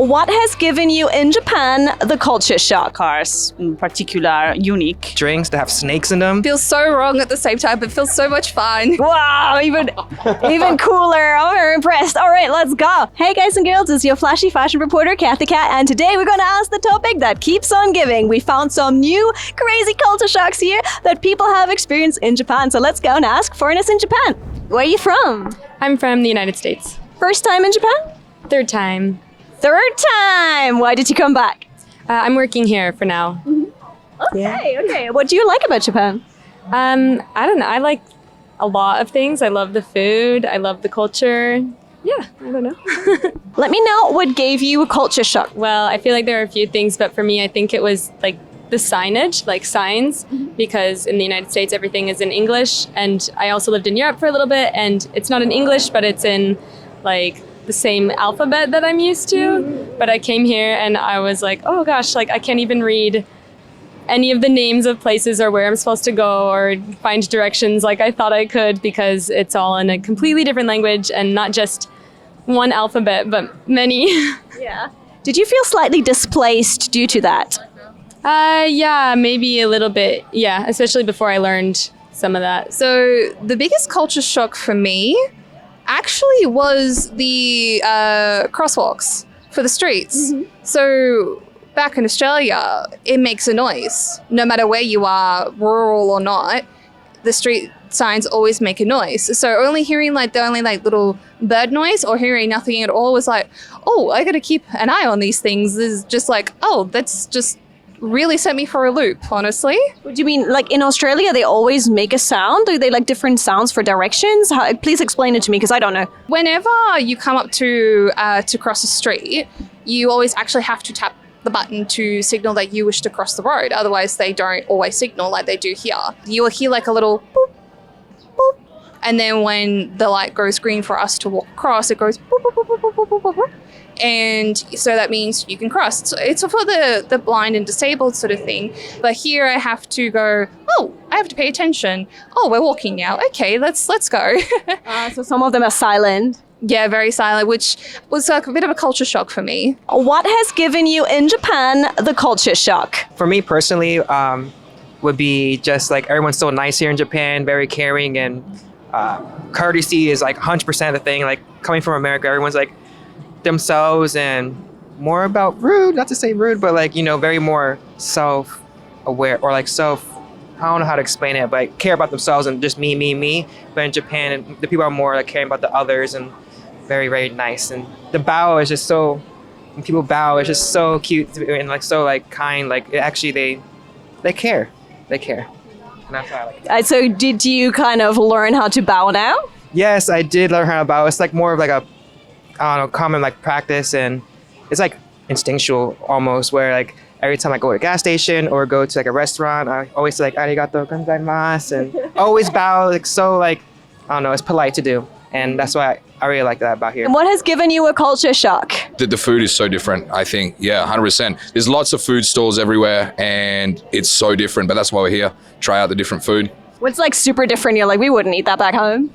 What has given you in Japan the culture shock? Cars, in particular, unique. Drinks that have snakes in them. Feels so wrong at the same time, but feels so much fun. Wow, even cooler. I'm very impressed. All right, let's go. Hey guys and girls, it's your flashy fashion reporter, Kathy Cat, and today we're going to ask the topic that keeps on giving. We found some new crazy culture shocks here that people have experienced in Japan. So let's go and ask foreigners in Japan. Where are you from? I'm from the United States. First time in Japan? Third time. Third time. Why did you come back? I'm working here for now. Okay. What do you like about Japan? I don't know. I like a lot of things. I love the food. I love the culture. Yeah, I don't know. Let me know what gave you a culture shock. Well, I feel like there are a few things, but for me, I think it was like the signage, like signs, because in the United States, everything is in English. And I also lived in Europe for a little bit, and it's not in English, but it's in like the same alphabet that I'm used to. But I came here and I was like, oh gosh, like I can't even read any of the names of places or where I'm supposed to go or find directions like I thought I could, because it's all in a completely different language and not just one alphabet, but many. Yeah. Did you feel slightly displaced due to that? Yeah, maybe a little bit. Yeah, especially before I learned some of that. So the biggest culture shock for me actually was the crosswalks for the streets. So back in Australia, it makes a noise. No matter where you are, rural or not, the street signs always make a noise. So only hearing like the only like little bird noise or hearing nothing at all was like, oh, I got to keep an eye on these things. This is just like, oh, that's just really set me for a loop, honestly. What do you mean, like in Australia, they always make a sound? Are they like different sounds for directions? Please explain it to me, because I don't know. Whenever you come up to cross the street, you always actually have to tap the button to signal that you wish to cross the road. Otherwise, they don't always signal like they do here. You will hear like a little boop, boop. And then when the light goes green for us to walk across, it goes boop, boop, boop, boop, boop, boop, boop, boop. And so that means you can cross. So it's for the blind and disabled sort of thing. But here I have to go, oh, I have to pay attention. Oh, we're walking now. Okay, let's go. So some of them are silent. Yeah, very silent, which was like a bit of a culture shock for me. What has given you in Japan the culture shock? For me personally, would be just like everyone's so nice here in Japan, very caring, and courtesy is like 100% of the thing. Like coming from America, everyone's like themselves and more about rude, not to say rude, but like, you know, very more self-aware or like I don't know how to explain it, but care about themselves and just me. But in Japan, the people are more like caring about the others and very, very nice. And the bow is just so, when people bow, it's just so cute and like so like kind. Like actually they care. They care. And that's why I like it. So did you kind of learn how to bow now? Yes, I did learn how to bow. It's like more of like a, I don't know, common like practice, and it's like instinctual almost, where like every time I go to a gas station or go to like a restaurant, I always say like arigato gozaimasu and always bow, like so like, I don't know, it's polite to do. And that's why I really like that about here. And what has given you a culture shock? The food is so different, I think. Yeah, 100%. There's lots of food stalls everywhere and it's so different, but that's why we're here. Try out the different food. What's like super different? You're like, we wouldn't eat that back home.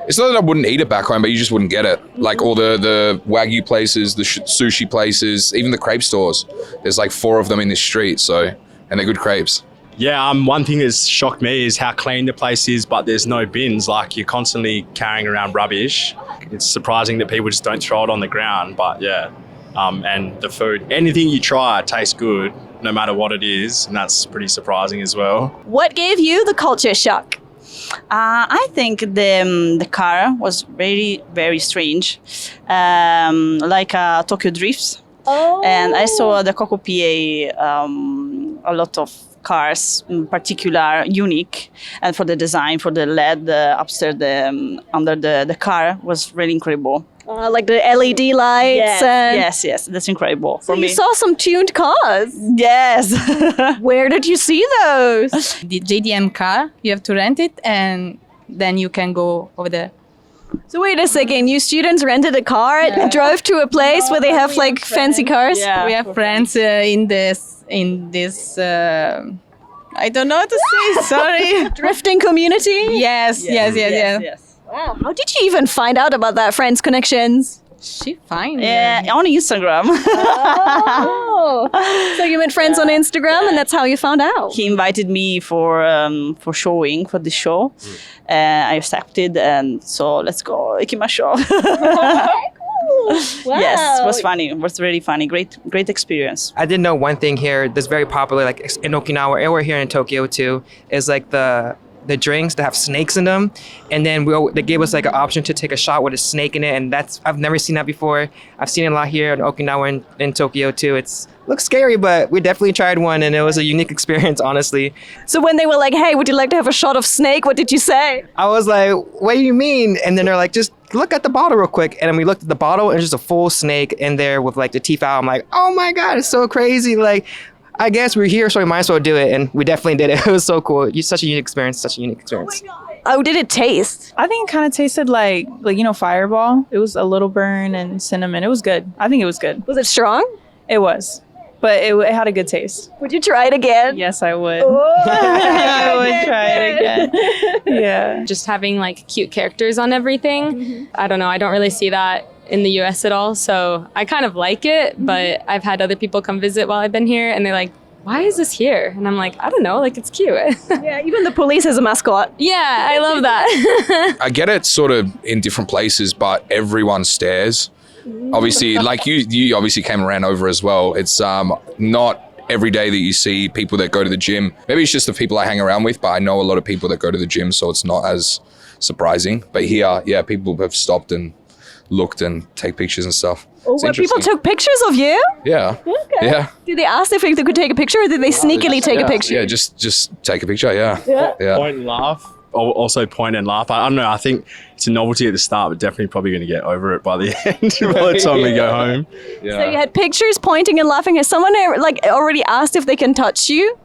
It's not that I wouldn't eat it back home, but you just wouldn't get it. Like all the Wagyu places, the sushi places, even the crepe stores. There's like 4 of them in this street, and they're good crepes. Yeah, one thing that's shocked me is how clean the place is, but there's no bins. Like you're constantly carrying around rubbish. It's surprising that people just don't throw it on the ground, but yeah. And the food, anything you try tastes good, no matter what it is, and that's pretty surprising as well. What gave you the culture shock? I think the car was very, very strange, like Tokyo Drifts. Oh. And I saw the Kokopie, a lot of cars, in particular unique, and for the design, for the LED upstairs, under the car was really incredible. Like the LED lights. Yes, that's incredible for So me. you saw some tuned cars. Yes. Where did you see those? The JDM car, you have to rent it and then you can go over there. So wait a second, you students rented a car and drove to a place where they have like fancy cars? Yeah. We have friends in this I don't know how to say, sorry. Drifting community? Yes. Wow. How did you even find out about that, friends connections? She fine. Yeah, on Instagram. Oh, so you met friends on Instagram, and that's how you found out. He invited me for showing for the show. I accepted, and so let's go Okinawa show. Wow. Yes, it was funny. It was really funny. Great experience. I did know one thing here that's very popular, like in Okinawa, or here in Tokyo too, is like the drinks that have snakes in them, and then they gave us like an option to take a shot with a snake in it, and I've never seen that before. I've seen it a lot here in Okinawa and in Tokyo too. Looks scary, but we definitely tried one, and it was a unique experience, honestly. So when they were like, "Hey, would you like to have a shot of snake?" What did you say? I was like, "What do you mean?" And then they're like, "Just look at the bottle real quick." And then we looked at the bottle, and there's just a full snake in there with like the teeth out. I'm like, "Oh my god, it's so crazy!" Like, I guess we're here, so we might as well do it, and we definitely did it. It was so cool. It's such a unique experience. Oh, did it taste? I think it kind of tasted like Fireball. It was a little burn and cinnamon. It was good. I think it was good. Was it strong? It was, but it had a good taste. Would you try it again? Yes, I would. Oh, I would try it again. Yeah. Just having like cute characters on everything. I don't know. I don't really see that in the US at all. So I kind of like it, but I've had other people come visit while I've been here, and they're like, why is this here? And I'm like, I don't know, like it's cute. Yeah, even the police has a mascot. Yeah, I love that. I get it sort of in different places, but everyone stares. Obviously, like you obviously came around over as well. It's not every day that you see people that go to the gym. Maybe it's just the people I hang around with, but I know a lot of people that go to the gym, so it's not as surprising. But here, yeah, people have stopped and looked and take pictures and stuff. Oh, It's where people interesting. took pictures of you? Yeah. Okay. Yeah. Did they ask if they could take a picture, or did they sneakily take a picture? Yeah, just take a picture. Yeah. Point and laugh. Also point and laugh. I don't know. I think it's a novelty at the start, but definitely probably going to get over it by the end, by the time we go home. Yeah. So you had pictures, pointing and laughing. Has someone like already asked if they can touch you?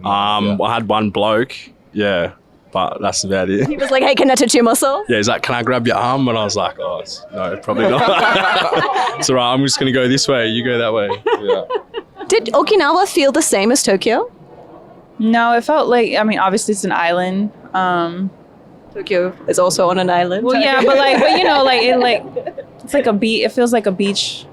I had one bloke. Yeah. But that's about it. He was like, "Hey, can I touch your muscle?" Yeah, he's like, "Can I grab your arm?" And I was like, "Oh, no, probably not." It's all right. I'm just going to go this way. You go that way. Yeah. Did Okinawa feel the same as Tokyo? No, it felt like, I mean, obviously it's an island. Tokyo is also on an island. Well, yeah, but it's like a beach. It feels like a beach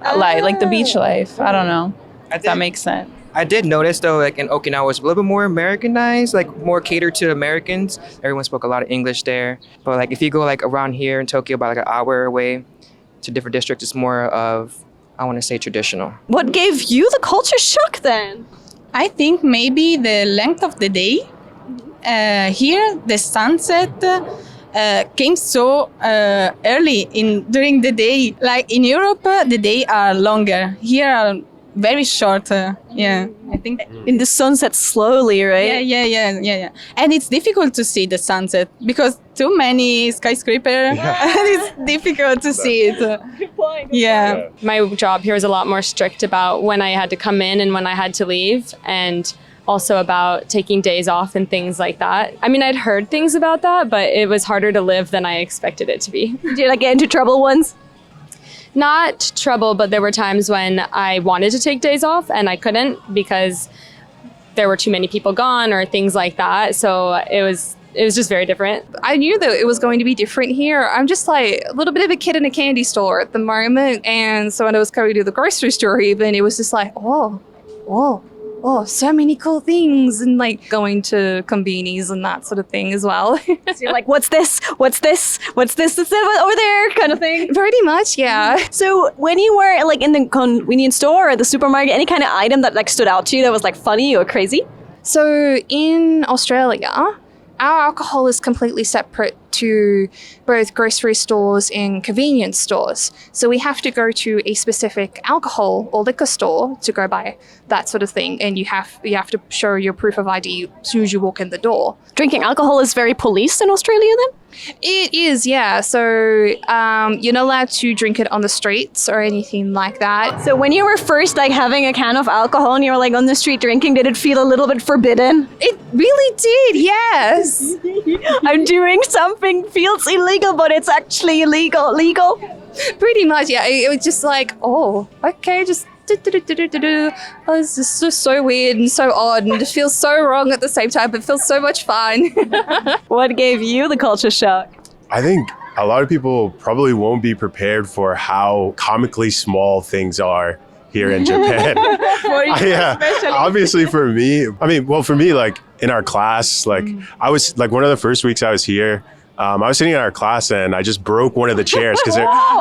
life, like the beach life. I don't know if that makes sense. I did notice though, like in Okinawa, it's a little bit more Americanized, like more catered to Americans. Everyone spoke a lot of English there. But like if you go like around here in Tokyo, about like an hour away to different districts, it's more of, I want to say, traditional. What gave you the culture shock then? I think maybe the length of the day. Here, the sunset came so early during the day. Like in Europe, the day are longer. Here are very short. Yeah, I think. In the sunset slowly, right? Yeah. And it's difficult to see the sunset because too many skyscraper. And it's difficult to see it. Good point. Yeah. My job here was a lot more strict about when I had to come in and when I had to leave, and also about taking days off and things like that. I mean, I'd heard things about that, but it was harder to live than I expected it to be. Did you like get into trouble once? Not trouble, but there were times when I wanted to take days off and I couldn't because there were too many people gone or things like that. So it was just very different. I knew that it was going to be different here. I'm just like a little bit of a kid in a candy store at the moment. And so when I was going to the grocery store even, it was just like, oh, so many cool things, and like going to convenies and that sort of thing as well. So you're like, what's this? What's this? What's this that's over there? Kind of thing. Pretty much, yeah. So when you were like in the convenience store or the supermarket, any kind of item that like stood out to you that was like funny or crazy? So in Australia, our alcohol is completely separate to both grocery stores and convenience stores. So we have to go to a specific alcohol or liquor store to go buy that sort of thing. And you have to show your proof of ID as soon as you walk in the door. Drinking alcohol is very policed in Australia then? It is, yeah. So you're not allowed to drink it on the streets or anything like that. So when you were first like having a can of alcohol and you were like on the street drinking, did it feel a little bit forbidden? It really did, yes. I'm doing something feels illegal, but it's actually legal. Pretty much, yeah. It was just like, oh, okay, just do. Oh, this is just so weird and so odd, and it feels so wrong at the same time, but it feels so much fun. What gave you the culture shock? I think a lot of people probably won't be prepared for how comically small things are here in Japan. Yeah, obviously for me, like in our class, like I was like one of the first weeks I was here, I was sitting in our class and I just broke one of the chairs because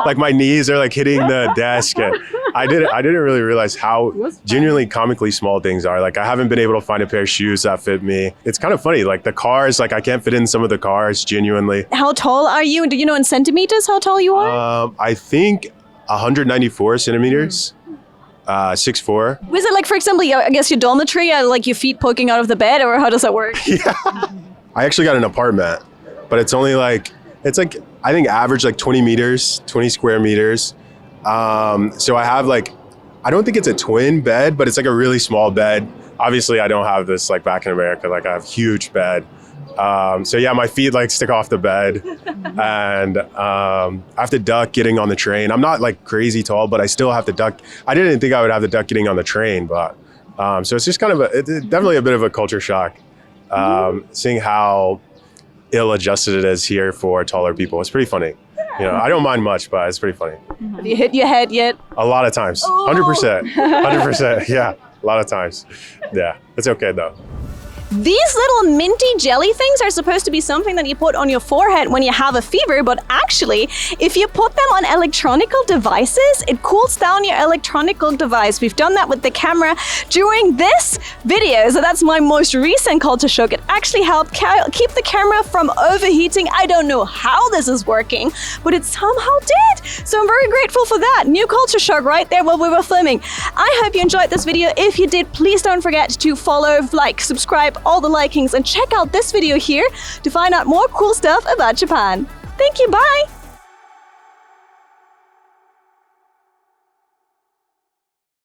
like my knees are like hitting the desk, and I didn't really realize how genuinely comically small things are. Like I haven't been able to find a pair of shoes that fit me. It's kind of funny, like the cars, like I can't fit in some of the cars genuinely. How tall are you? Do you know in centimeters how tall you are? I think 194 centimeters. 6'4". Was it like, for example, I guess your dormitory, like your feet poking out of the bed, or how does that work? Yeah. I actually got an apartment, but it's only like, it's like, I think average like 20 square meters. So I have like, I don't think it's a twin bed, but it's like a really small bed. Obviously I don't have this like back in America, like I have a huge bed. So yeah, my feet like stick off the bed, and I have to duck getting on the train. I'm not like crazy tall, but I still have to duck. I didn't think I would have to duck getting on the train, but so it's just kind of it's definitely a bit of a culture shock, seeing how ill-adjusted it is here for taller people. It's pretty funny. You know, I don't mind much, but it's pretty funny. Have you hit your head yet? A lot of times, 100%, 100%. Yeah, a lot of times. Yeah, it's okay though. These little minty jelly things are supposed to be something that you put on your forehead when you have a fever, but actually, if you put them on electronical devices, it cools down your electronical device. We've done that with the camera during this video, so that's my most recent culture shock. It actually helped keep the camera from overheating. I don't know how this is working, but it somehow did. So I'm very grateful for that. New culture shock right there while we were filming. I hope you enjoyed this video. If you did, please don't forget to follow, like, subscribe, all the likings, and check out this video here to find out more cool stuff about Japan. Thank you, bye!